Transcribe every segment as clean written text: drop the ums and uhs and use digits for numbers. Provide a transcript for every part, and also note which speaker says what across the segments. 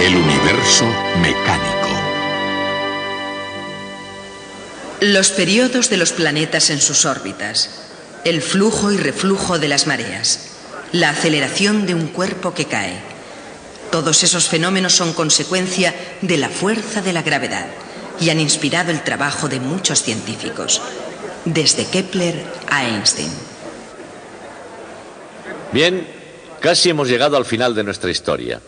Speaker 1: El universo mecánico.
Speaker 2: Los periodos de los planetas en sus órbitas, el flujo y reflujo de las mareas, la aceleración de un cuerpo que cae. Todos esos fenómenos son consecuencia de la fuerza de la gravedad y han inspirado el trabajo de muchos científicos, desde Kepler a Einstein.
Speaker 3: Bien, casi hemos llegado al final de nuestra historia.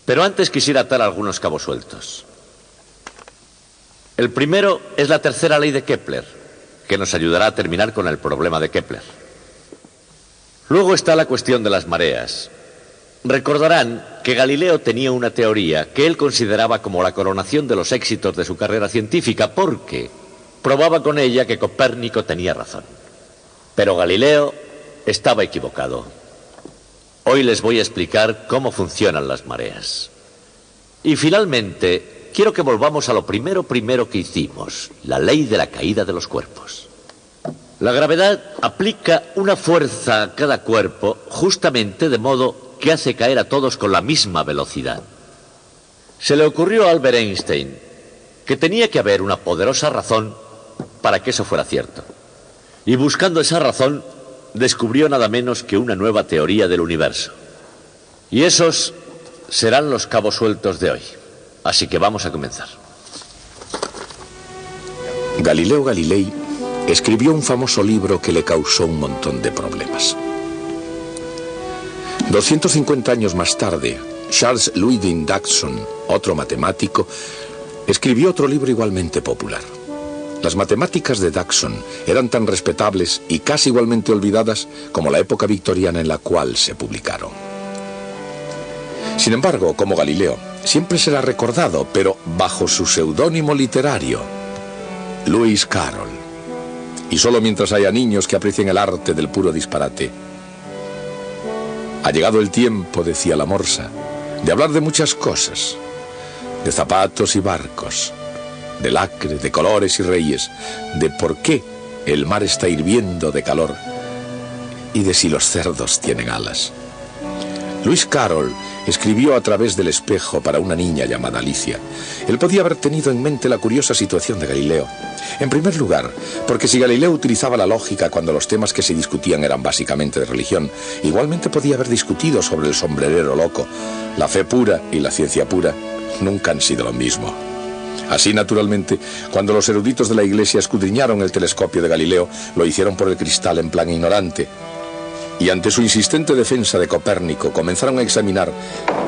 Speaker 3: Pero antes quisiera atar algunos cabos sueltos. El primero es la tercera ley de Kepler, que nos ayudará a terminar con el problema de Kepler. Luego está la cuestión de las mareas. Recordarán que Galileo tenía una teoría que él consideraba como la coronación de los éxitos de su carrera científica, porque probaba con ella que Copérnico tenía razón. Pero Galileo estaba equivocado. Hoy les voy a explicar cómo funcionan las mareas. Y finalmente, quiero que volvamos a lo primero que hicimos, la ley de la caída de los cuerpos. La gravedad aplica una fuerza a cada cuerpo justamente de modo que hace caer a todos con la misma velocidad. Se le ocurrió a Albert Einstein que tenía que haber una poderosa razón para que eso fuera cierto. Y buscando esa razón, descubrió nada menos que una nueva teoría del universo. Y esos serán los cabos sueltos de hoy. Así que vamos a comenzar.
Speaker 4: Galileo Galilei escribió un famoso libro que le causó un montón de problemas. 250 años más tarde, Charles Louis Dodson, otro matemático, escribió otro libro igualmente popular. Las matemáticas de Dodson eran tan respetables y casi igualmente olvidadas como la época victoriana en la cual se publicaron. Sin embargo, como Galileo, siempre será recordado, pero bajo su seudónimo literario, Lewis Carroll. Y solo mientras haya niños que aprecien el arte del puro disparate. Ha llegado el tiempo, decía la morsa, de hablar de muchas cosas, de zapatos y barcos, de lacre, de colores y reyes, de por qué el mar está hirviendo de calor y de si los cerdos tienen alas. Lewis Carroll escribió A través del espejo para una niña llamada Alicia. Él podía haber tenido en mente la curiosa situación de Galileo. En primer lugar, porque si Galileo utilizaba la lógica cuando los temas que se discutían eran básicamente de religión, igualmente podía haber discutido sobre el sombrerero loco. La fe pura y la ciencia pura nunca han sido lo mismo. Así, naturalmente, cuando los eruditos de la Iglesia escudriñaron el telescopio de Galileo, lo hicieron por el cristal en plan ignorante. Y ante su insistente defensa de Copérnico, comenzaron a examinar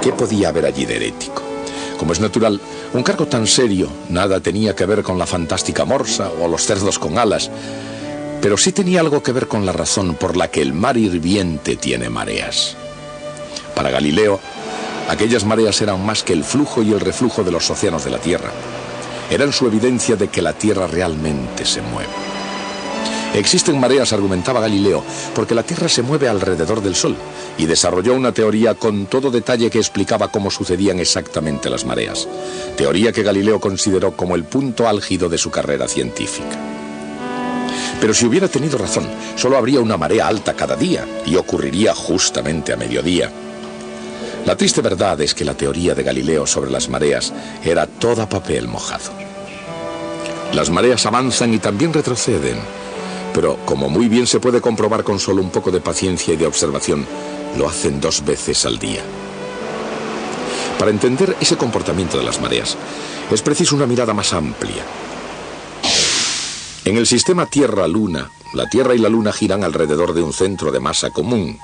Speaker 4: qué podía haber allí de herético. Como es natural, un cargo tan serio nada tenía que ver con la fantástica morsa o los cerdos con alas, pero sí tenía algo que ver con la razón por la que el mar hirviente tiene mareas. Para Galileo, aquellas mareas eran más que el flujo y el reflujo de los océanos de la Tierra. Eran su evidencia de que la Tierra realmente se mueve. Existen mareas, argumentaba Galileo, porque la Tierra se mueve alrededor del Sol, y desarrolló una teoría con todo detalle que explicaba cómo sucedían exactamente las mareas. Teoría que Galileo consideró como el punto álgido de su carrera científica. Pero si hubiera tenido razón, solo habría una marea alta cada día, y ocurriría justamente a mediodía. La triste verdad es que la teoría de Galileo sobre las mareas era toda papel mojado. Las mareas avanzan y también retroceden, pero como muy bien se puede comprobar con solo un poco de paciencia y de observación, lo hacen 2 veces al día. Para entender ese comportamiento de las mareas, es preciso una mirada más amplia. En el sistema Tierra-Luna, la Tierra y la Luna giran alrededor de un centro de masa común,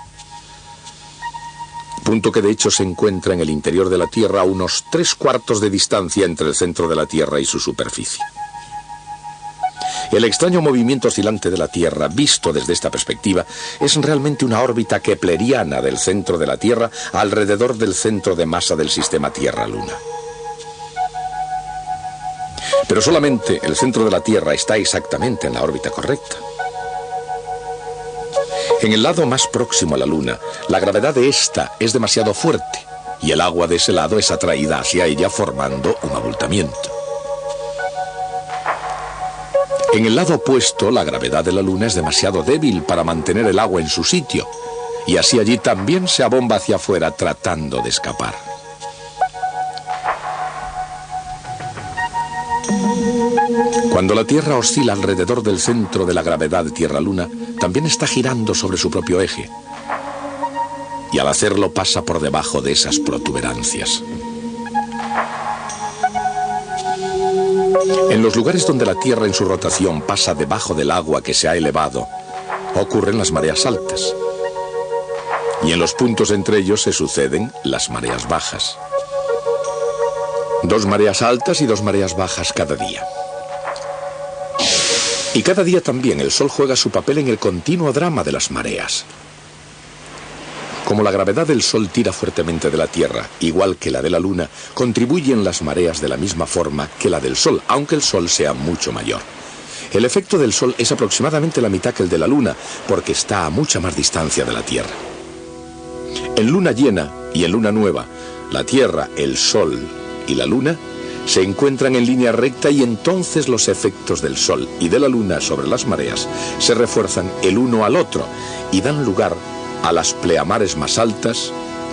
Speaker 4: punto que de hecho se encuentra en el interior de la Tierra a unos 3/4 de distancia entre el centro de la Tierra y su superficie. El extraño movimiento oscilante de la Tierra, visto desde esta perspectiva, es realmente una órbita kepleriana del centro de la Tierra alrededor del centro de masa del sistema Tierra-Luna. Pero solamente el centro de la Tierra está exactamente en la órbita correcta. En el lado más próximo a la Luna, la gravedad de esta es demasiado fuerte y el agua de ese lado es atraída hacia ella formando un abultamiento. En el lado opuesto, la gravedad de la Luna es demasiado débil para mantener el agua en su sitio, y así allí también se abomba hacia afuera tratando de escapar. Cuando la Tierra oscila alrededor del centro de la gravedad Tierra-Luna, también está girando sobre su propio eje. Y al hacerlo pasa por debajo de esas protuberancias. En los lugares donde la Tierra en su rotación pasa debajo del agua que se ha elevado, ocurren las mareas altas. Y en los puntos entre ellos se suceden las mareas bajas. 2 mareas altas y 2 mareas bajas cada día. Y cada día también el Sol juega su papel en el continuo drama de las mareas. Como la gravedad del Sol tira fuertemente de la Tierra, igual que la de la Luna, contribuyen las mareas de la misma forma que la del Sol, aunque el Sol sea mucho mayor. El efecto del Sol es aproximadamente la mitad que el de la Luna, porque está a mucha más distancia de la Tierra. En luna llena y en luna nueva, la Tierra, el Sol y la Luna se encuentran en línea recta y entonces los efectos del Sol y de la Luna sobre las mareas se refuerzan el uno al otro y dan lugar a las pleamares más altas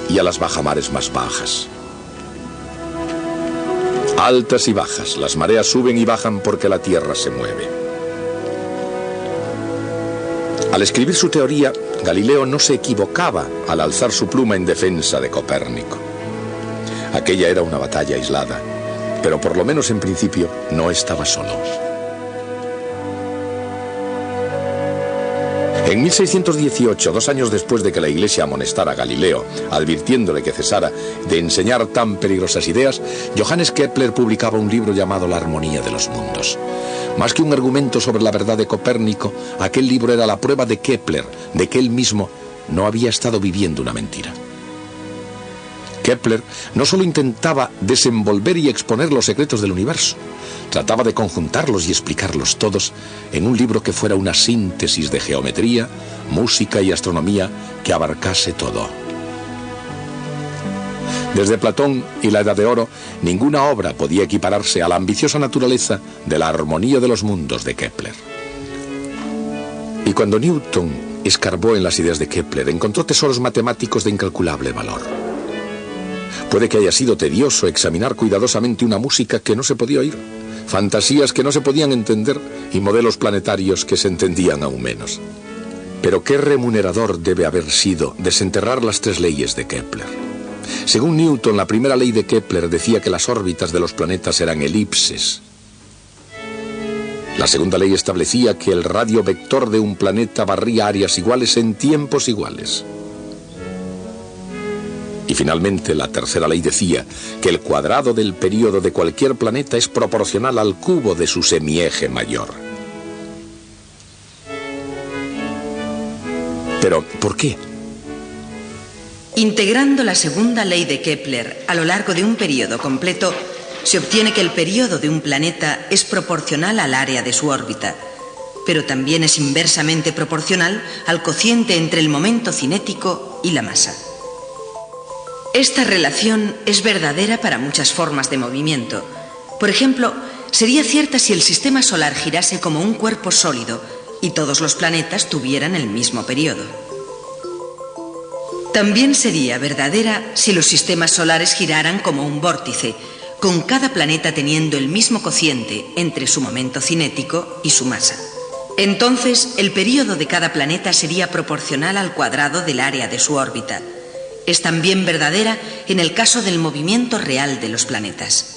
Speaker 4: y a las bajamares más bajas. Altas y bajas, las mareas suben y bajan porque la Tierra se mueve. Al escribir su teoría, Galileo no se equivocaba al alzar su pluma en defensa de Copérnico. Aquella era una batalla aislada, pero por lo menos en principio no estaba solo. En 1618, 2 años después de que la Iglesia amonestara a Galileo, advirtiéndole que cesara de enseñar tan peligrosas ideas, Johannes Kepler publicaba un libro llamado La Armonía de los Mundos. Más que un argumento sobre la verdad de Copérnico, aquel libro era la prueba de Kepler de que él mismo no había estado viviendo una mentira. Kepler no solo intentaba desenvolver y exponer los secretos del universo, trataba de conjuntarlos y explicarlos todos en un libro que fuera una síntesis de geometría, música y astronomía que abarcase todo. Desde Platón y la Edad de Oro, ninguna obra podía equipararse a la ambiciosa naturaleza de la armonía de los mundos de Kepler. Y cuando Newton escarbó en las ideas de Kepler, encontró tesoros matemáticos de incalculable valor. Puede que haya sido tedioso examinar cuidadosamente una música que no se podía oír, fantasías que no se podían entender y modelos planetarios que se entendían aún menos. Pero qué remunerador debe haber sido desenterrar las 3 leyes de Kepler. Según Newton, la primera ley de Kepler decía que las órbitas de los planetas eran elipses. La segunda ley establecía que el radio vector de un planeta barría áreas iguales en tiempos iguales. Y finalmente, la tercera ley decía que el cuadrado del período de cualquier planeta es proporcional al cubo de su semieje mayor. Pero, ¿por qué?
Speaker 2: Integrando la segunda ley de Kepler a lo largo de un periodo completo, se obtiene que el periodo de un planeta es proporcional al área de su órbita, pero también es inversamente proporcional al cociente entre el momento cinético y la masa. Esta relación es verdadera para muchas formas de movimiento. Por ejemplo, sería cierta si el sistema solar girase como un cuerpo sólido y todos los planetas tuvieran el mismo periodo. También sería verdadera si los sistemas solares giraran como un vórtice, con cada planeta teniendo el mismo cociente entre su momento cinético y su masa. Entonces, el período de cada planeta sería proporcional al cuadrado del área de su órbita. Es también verdadera en el caso del movimiento real de los planetas.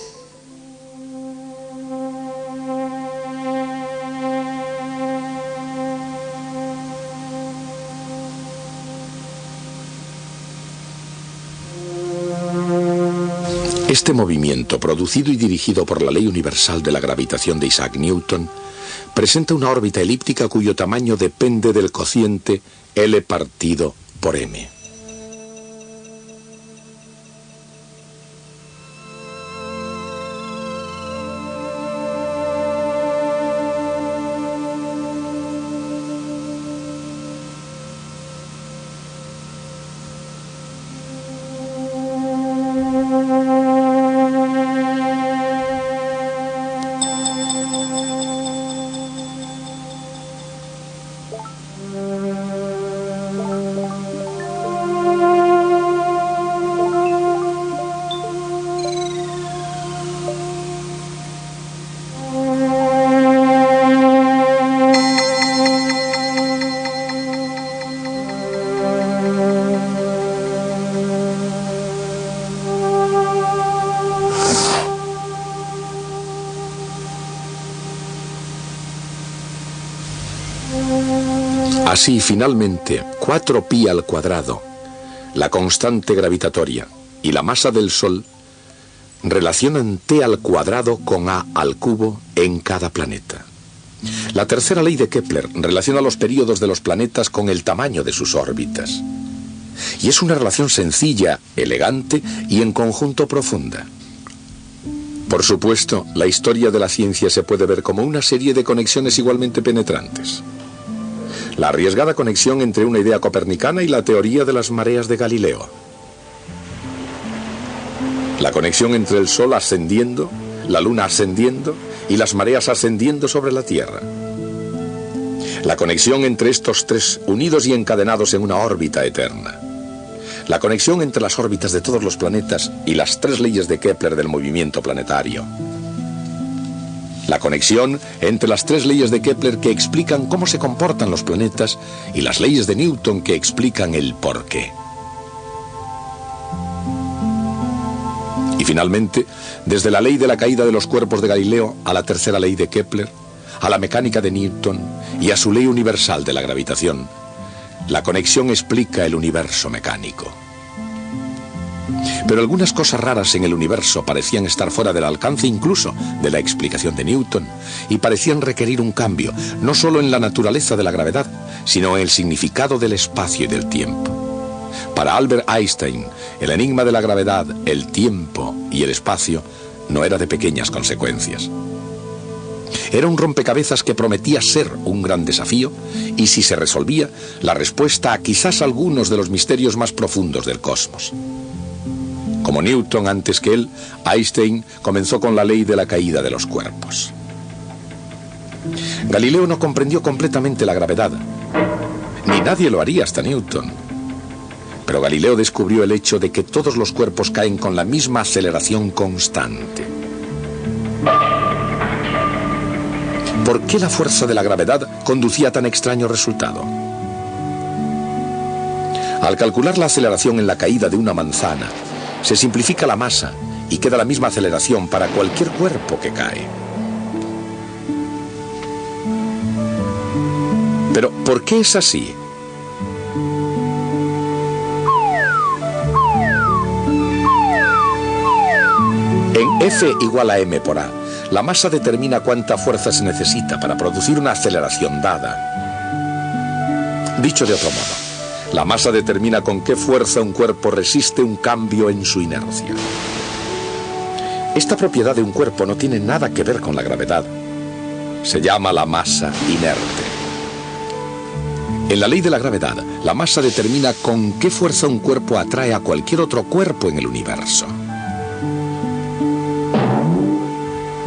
Speaker 4: Este movimiento, producido y dirigido por la ley universal de la gravitación de Isaac Newton, presenta una órbita elíptica cuyo tamaño depende del cociente L partido por M. Así, finalmente, 4π al cuadrado, la constante gravitatoria y la masa del Sol relacionan t al cuadrado con a al cubo en cada planeta. La tercera ley de Kepler relaciona los períodos de los planetas con el tamaño de sus órbitas. Y es una relación sencilla, elegante y en conjunto profunda. Por supuesto, la historia de la ciencia se puede ver como una serie de conexiones igualmente penetrantes. La arriesgada conexión entre una idea copernicana y la teoría de las mareas de Galileo. La conexión entre el Sol ascendiendo, la Luna ascendiendo y las mareas ascendiendo sobre la Tierra. La conexión entre estos tres unidos y encadenados en una órbita eterna. La conexión entre las órbitas de todos los planetas y las tres leyes de Kepler del movimiento planetario. La conexión entre las tres leyes de Kepler que explican cómo se comportan los planetas y las leyes de Newton que explican el porqué. Y finalmente, desde la ley de la caída de los cuerpos de Galileo a la tercera ley de Kepler, a la mecánica de Newton y a su ley universal de la gravitación, la conexión explica el universo mecánico. Pero algunas cosas raras en el universo parecían estar fuera del alcance incluso de la explicación de Newton y parecían requerir un cambio, no solo en la naturaleza de la gravedad, sino en el significado del espacio y del tiempo. Para Albert Einstein, el enigma de la gravedad, el tiempo y el espacio no era de pequeñas consecuencias. Era un rompecabezas que prometía ser un gran desafío y, si se resolvía, la respuesta a quizás algunos de los misterios más profundos del cosmos. Como Newton antes que él, Einstein comenzó con la ley de la caída de los cuerpos. Galileo no comprendió completamente la gravedad, ni nadie lo haría hasta Newton. Pero Galileo descubrió el hecho de que todos los cuerpos caen con la misma aceleración constante. ¿Por qué la fuerza de la gravedad conducía a tan extraño resultado? Al calcular la aceleración en la caída de una manzana, se simplifica la masa y queda la misma aceleración para cualquier cuerpo que cae. Pero, ¿por qué es así? En F igual a m por a, la masa determina cuánta fuerza se necesita para producir una aceleración dada. Dicho de otro modo, la masa determina con qué fuerza un cuerpo resiste un cambio en su inercia. Esta propiedad de un cuerpo no tiene nada que ver con la gravedad. Se llama la masa inerte. En la ley de la gravedad, la masa determina con qué fuerza un cuerpo atrae a cualquier otro cuerpo en el universo.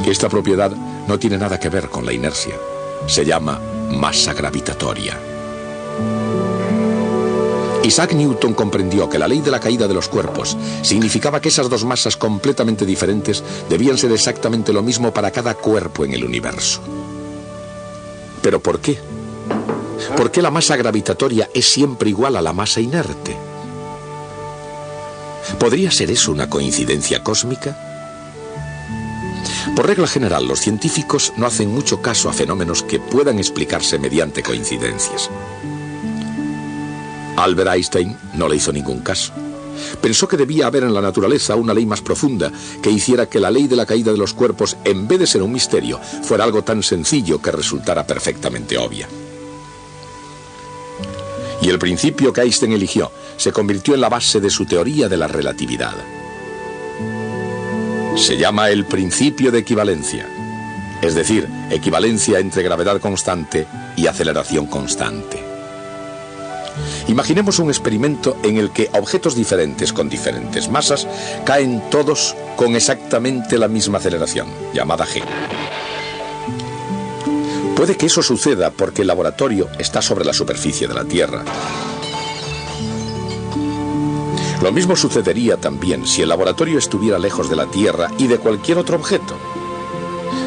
Speaker 4: Esta propiedad no tiene nada que ver con la inercia. Se llama masa gravitatoria. Isaac Newton comprendió que la ley de la caída de los cuerpos significaba que esas dos masas completamente diferentes debían ser exactamente lo mismo para cada cuerpo en el universo. ¿Pero por qué? ¿Por qué la masa gravitatoria es siempre igual a la masa inerte? ¿Podría ser eso una coincidencia cósmica? Por regla general, los científicos no hacen mucho caso a fenómenos que puedan explicarse mediante coincidencias. Albert Einstein no le hizo ningún caso. Pensó que debía haber en la naturaleza una ley más profunda que hiciera que la ley de la caída de los cuerpos, en vez de ser un misterio, fuera algo tan sencillo que resultara perfectamente obvia. Y el principio que Einstein eligió se convirtió en la base de su teoría de la relatividad. Se llama el principio de equivalencia, es decir, equivalencia entre gravedad constante y aceleración constante. Imaginemos un experimento en el que objetos diferentes con diferentes masas caen todos con exactamente la misma aceleración, llamada g. Puede que eso suceda porque el laboratorio está sobre la superficie de la Tierra. Lo mismo sucedería también si el laboratorio estuviera lejos de la Tierra y de cualquier otro objeto.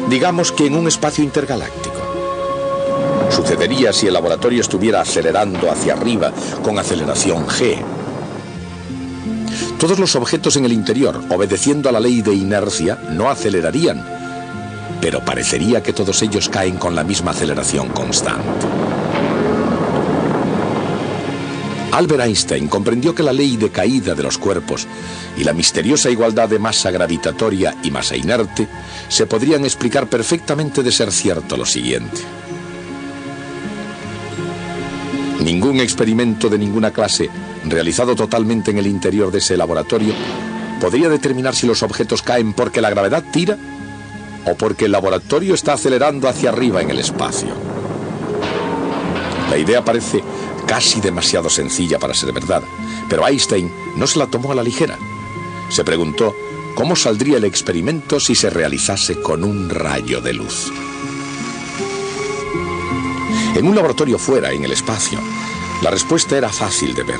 Speaker 4: Digamos que en un espacio intergaláctico. Sucedería si el laboratorio estuviera acelerando hacia arriba con aceleración g. Todos los objetos en el interior, obedeciendo a la ley de inercia, no acelerarían, pero parecería que todos ellos caen con la misma aceleración constante. Albert Einstein comprendió que la ley de caída de los cuerpos y la misteriosa igualdad de masa gravitatoria y masa inerte se podrían explicar perfectamente de ser cierto lo siguiente. Ningún experimento de ninguna clase, realizado totalmente en el interior de ese laboratorio, podría determinar si los objetos caen porque la gravedad tira o porque el laboratorio está acelerando hacia arriba en el espacio. La idea parece casi demasiado sencilla para ser verdad, pero Einstein no se la tomó a la ligera. Se preguntó cómo saldría el experimento si se realizase con un rayo de luz. En un laboratorio fuera, en el espacio, la respuesta era fácil de ver.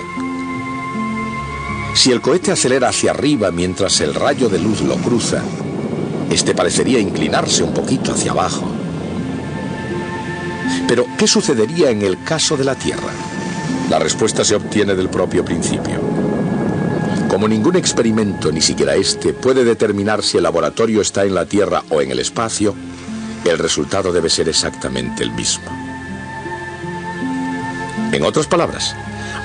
Speaker 4: Si el cohete acelera hacia arriba mientras el rayo de luz lo cruza, este parecería inclinarse un poquito hacia abajo. Pero, ¿qué sucedería en el caso de la Tierra? La respuesta se obtiene del propio principio. Como ningún experimento, ni siquiera este, puede determinar si el laboratorio está en la Tierra o en el espacio, el resultado debe ser exactamente el mismo. En otras palabras,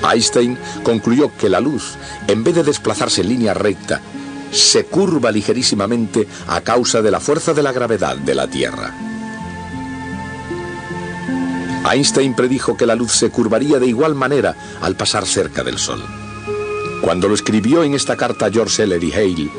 Speaker 4: Einstein concluyó que la luz, en vez de desplazarse en línea recta, se curva ligerísimamente a causa de la fuerza de la gravedad de la Tierra. Einstein predijo que la luz se curvaría de igual manera al pasar cerca del Sol. Cuando lo escribió en esta carta a George Ellery Hale,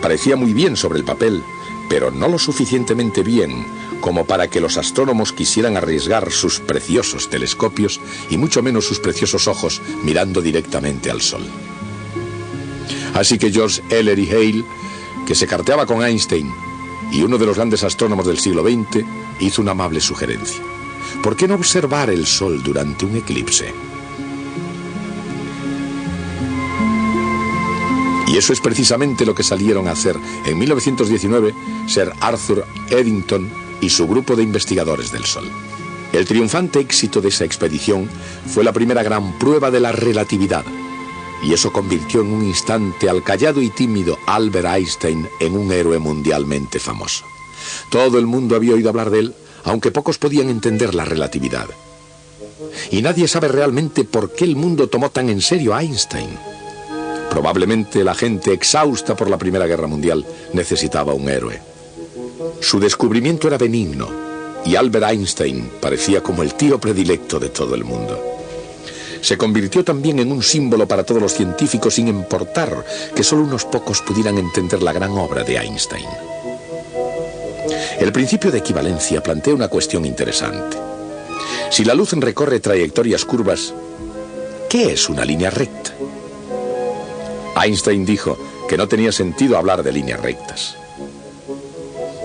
Speaker 4: parecía muy bien sobre el papel, pero no lo suficientemente bien como para que los astrónomos quisieran arriesgar sus preciosos telescopios y mucho menos sus preciosos ojos mirando directamente al Sol. Así que George Ellery Hale, que se carteaba con Einstein y uno de los grandes astrónomos del siglo XX, hizo una amable sugerencia. ¿Por qué no observar el Sol durante un eclipse? Y eso es precisamente lo que salieron a hacer en 1919 Sir Arthur Eddington y su grupo de investigadores del Sol. El triunfante éxito de esa expedición fue la primera gran prueba de la relatividad, y eso convirtió en un instante al callado y tímido Albert Einstein en un héroe mundialmente famoso. Todo el mundo había oído hablar de él, aunque pocos podían entender la relatividad. Y nadie sabe realmente por qué el mundo tomó tan en serio a Einstein. Probablemente la gente, exhausta por la Primera Guerra Mundial, necesitaba un héroe. Su descubrimiento era benigno, y Albert Einstein parecía como el tío predilecto de todo el mundo. Se convirtió también en un símbolo para todos los científicos, sin importar que solo unos pocos pudieran entender la gran obra de Einstein. El principio de equivalencia plantea una cuestión interesante. Si la luz recorre trayectorias curvas, ¿qué es una línea recta? Einstein dijo que no tenía sentido hablar de líneas rectas.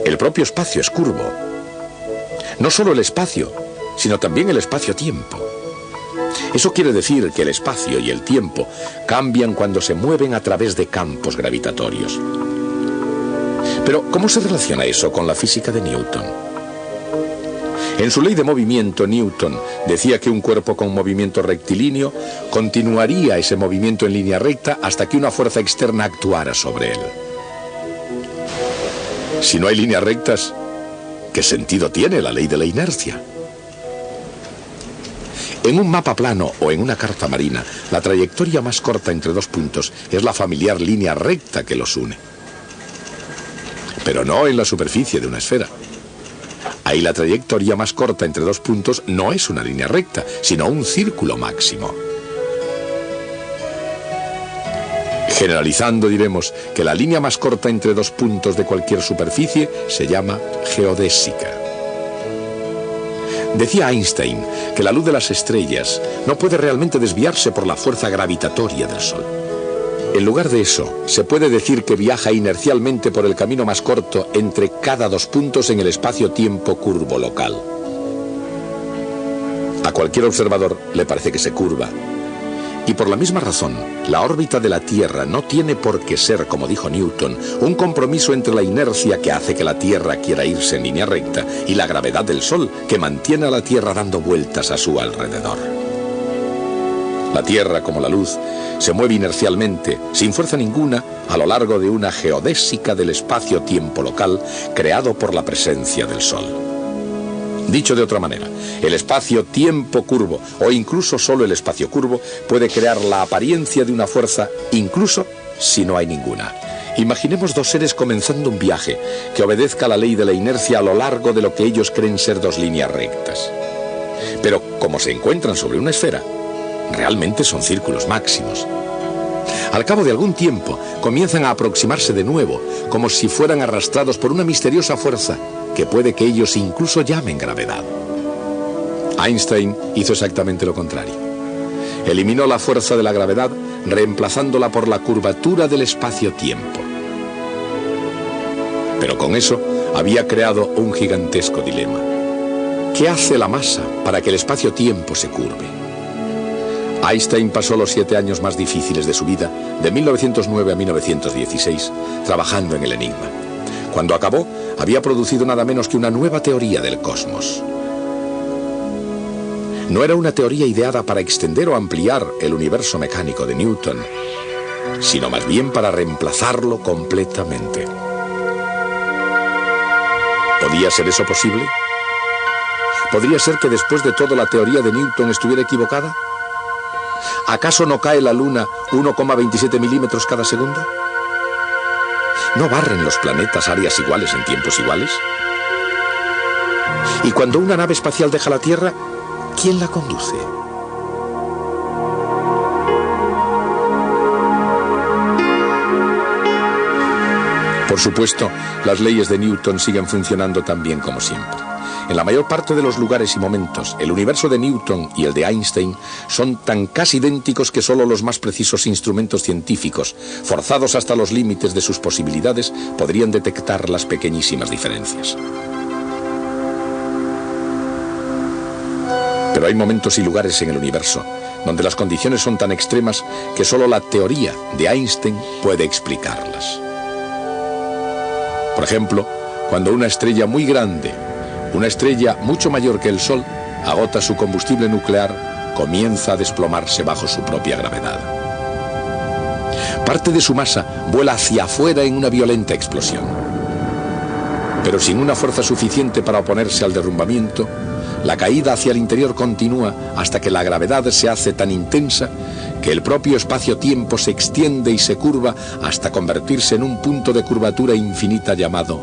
Speaker 4: El propio espacio es curvo. No solo el espacio, sino también el espacio-tiempo. Eso quiere decir que el espacio y el tiempo cambian cuando se mueven a través de campos gravitatorios. Pero, ¿cómo se relaciona eso con la física de Newton? En su ley de movimiento, Newton decía que un cuerpo con movimiento rectilíneo continuaría ese movimiento en línea recta hasta que una fuerza externa actuara sobre él. Si no hay líneas rectas, ¿qué sentido tiene la ley de la inercia? En un mapa plano o en una carta marina, la trayectoria más corta entre dos puntos es la familiar línea recta que los une. Pero no en la superficie de una esfera. Ahí la trayectoria más corta entre dos puntos no es una línea recta, sino un círculo máximo. Generalizando diremos que la línea más corta entre dos puntos de cualquier superficie se llama geodésica. Decía Einstein que la luz de las estrellas no puede realmente desviarse por la fuerza gravitatoria del Sol. En lugar de eso, se puede decir que viaja inercialmente por el camino más corto entre cada dos puntos en el espacio-tiempo curvo local. A cualquier observador le parece que se curva. Y por la misma razón, la órbita de la Tierra no tiene por qué ser, como dijo Newton, un compromiso entre la inercia que hace que la Tierra quiera irse en línea recta y la gravedad del Sol que mantiene a la Tierra dando vueltas a su alrededor. La Tierra, como la luz, se mueve inercialmente, sin fuerza ninguna, a lo largo de una geodésica del espacio-tiempo local creado por la presencia del Sol. Dicho de otra manera, el espacio-tiempo curvo, o incluso solo el espacio curvo, puede crear la apariencia de una fuerza, incluso si no hay ninguna. Imaginemos dos seres comenzando un viaje que obedezca a la ley de la inercia a lo largo de lo que ellos creen ser dos líneas rectas. Pero como se encuentran sobre una esfera, realmente son círculos máximos. Al cabo de algún tiempo, comienzan a aproximarse de nuevo, como si fueran arrastrados por una misteriosa fuerza que puede que ellos incluso llamen gravedad. Einstein hizo exactamente lo contrario. Eliminó la fuerza de la gravedad, reemplazándola por la curvatura del espacio-tiempo. Pero con eso había creado un gigantesco dilema. ¿Qué hace la masa para que el espacio-tiempo se curve? Einstein pasó los 7 años más difíciles de su vida, de 1909 a 1916, trabajando en el enigma. Cuando acabó, había producido nada menos que una nueva teoría del cosmos. No era una teoría ideada para extender o ampliar el universo mecánico de Newton, sino más bien para reemplazarlo completamente. ¿Podía ser eso posible? ¿Podría ser que después de todo la teoría de Newton estuviera equivocada? ¿Acaso no cae la Luna 1,27 milímetros cada segundo? ¿No barren los planetas áreas iguales en tiempos iguales? Y cuando una nave espacial deja la Tierra, ¿quién la conduce? Por supuesto, las leyes de Newton siguen funcionando tan bien como siempre. En la mayor parte de los lugares y momentos, el universo de Newton y el de Einstein son tan casi idénticos que solo los más precisos instrumentos científicos, forzados hasta los límites de sus posibilidades, podrían detectar las pequeñísimas diferencias. Pero hay momentos y lugares en el universo donde las condiciones son tan extremas que solo la teoría de Einstein puede explicarlas. Por ejemplo, cuando una estrella muy grande, una estrella mucho mayor que el Sol, agota su combustible nuclear, comienza a desplomarse bajo su propia gravedad. Parte de su masa vuela hacia afuera en una violenta explosión. Pero sin una fuerza suficiente para oponerse al derrumbamiento, la caída hacia el interior continúa hasta que la gravedad se hace tan intensa que el propio espacio-tiempo se extiende y se curva hasta convertirse en un punto de curvatura infinita llamado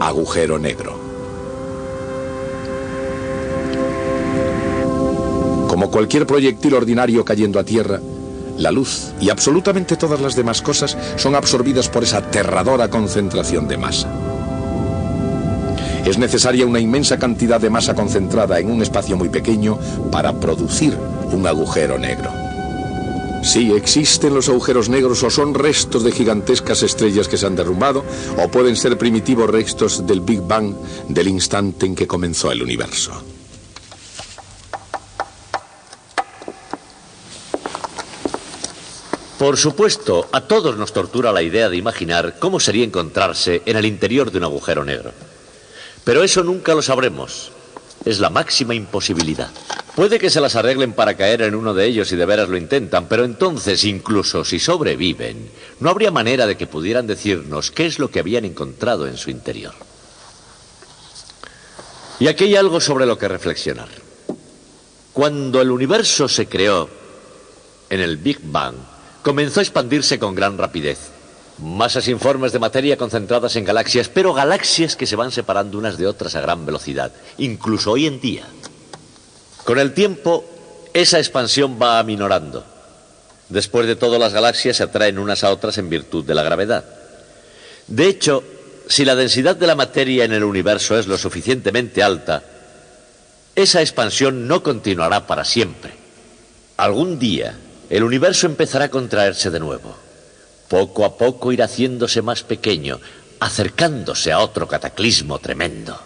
Speaker 4: agujero negro. Como cualquier proyectil ordinario cayendo a tierra, la luz y absolutamente todas las demás cosas son absorbidas por esa aterradora concentración de masa. Es necesaria una inmensa cantidad de masa concentrada en un espacio muy pequeño para producir un agujero negro. Sí, existen los agujeros negros o son restos de gigantescas estrellas que se han derrumbado o pueden ser primitivos restos del Big Bang, del instante en que comenzó el universo.
Speaker 3: Por supuesto, a todos nos tortura la idea de imaginar cómo sería encontrarse en el interior de un agujero negro. Pero eso nunca lo sabremos. Es la máxima imposibilidad. Puede que se las arreglen para caer en uno de ellos y de veras lo intentan, pero entonces, incluso si sobreviven, no habría manera de que pudieran decirnos qué es lo que habían encontrado en su interior. Y aquí hay algo sobre lo que reflexionar. Cuando el universo se creó en el Big Bang, comenzó a expandirse con gran rapidez. Masas informes de materia concentradas en galaxias, pero galaxias que se van separando unas de otras a gran velocidad, incluso hoy en día. Con el tiempo, esa expansión va aminorando. Después de todo, las galaxias se atraen unas a otras en virtud de la gravedad. De hecho, si la densidad de la materia en el universo es lo suficientemente alta, esa expansión no continuará para siempre. Algún día, el universo empezará a contraerse de nuevo. Poco a poco irá haciéndose más pequeño, acercándose a otro cataclismo tremendo,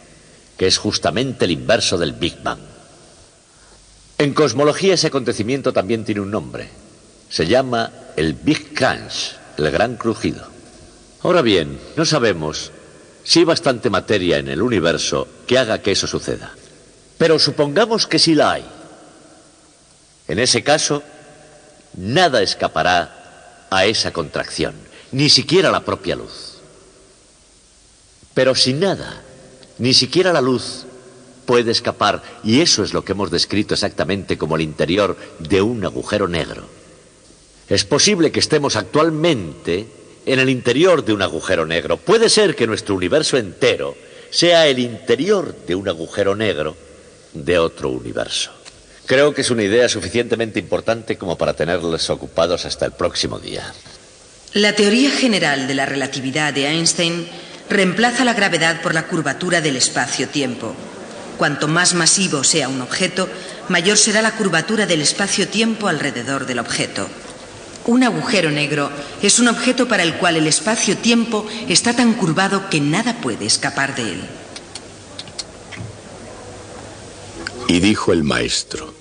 Speaker 3: que es justamente el inverso del Big Bang. En cosmología ese acontecimiento también tiene un nombre. Se llama el Big Crunch, el gran crujido. Ahora bien, no sabemos si hay bastante materia en el universo que haga que eso suceda. Pero supongamos que sí la hay. En ese caso, nada escapará a esa contracción, ni siquiera la propia luz. Pero si nada, ni siquiera la luz, puede escapar, y eso es lo que hemos descrito exactamente como el interior de un agujero negro. Es posible que estemos actualmente en el interior de un agujero negro. Puede ser que nuestro universo entero sea el interior de un agujero negro de otro universo. Creo que es una idea suficientemente importante como para tenerles ocupados hasta el próximo día.
Speaker 2: La teoría general de la relatividad de Einstein reemplaza la gravedad por la curvatura del espacio-tiempo. Cuanto más masivo sea un objeto, mayor será la curvatura del espacio-tiempo alrededor del objeto. Un agujero negro es un objeto para el cual el espacio-tiempo está tan curvado que nada puede escapar de él.
Speaker 4: Y dijo el maestro: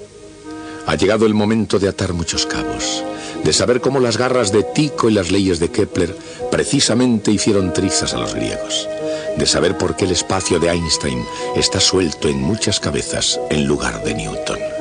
Speaker 4: ha llegado el momento de atar muchos cabos, de saber cómo las garras de Tycho y las leyes de Kepler precisamente hicieron trizas a los griegos, de saber por qué el espacio de Einstein está suelto en muchas cabezas en lugar de Newton.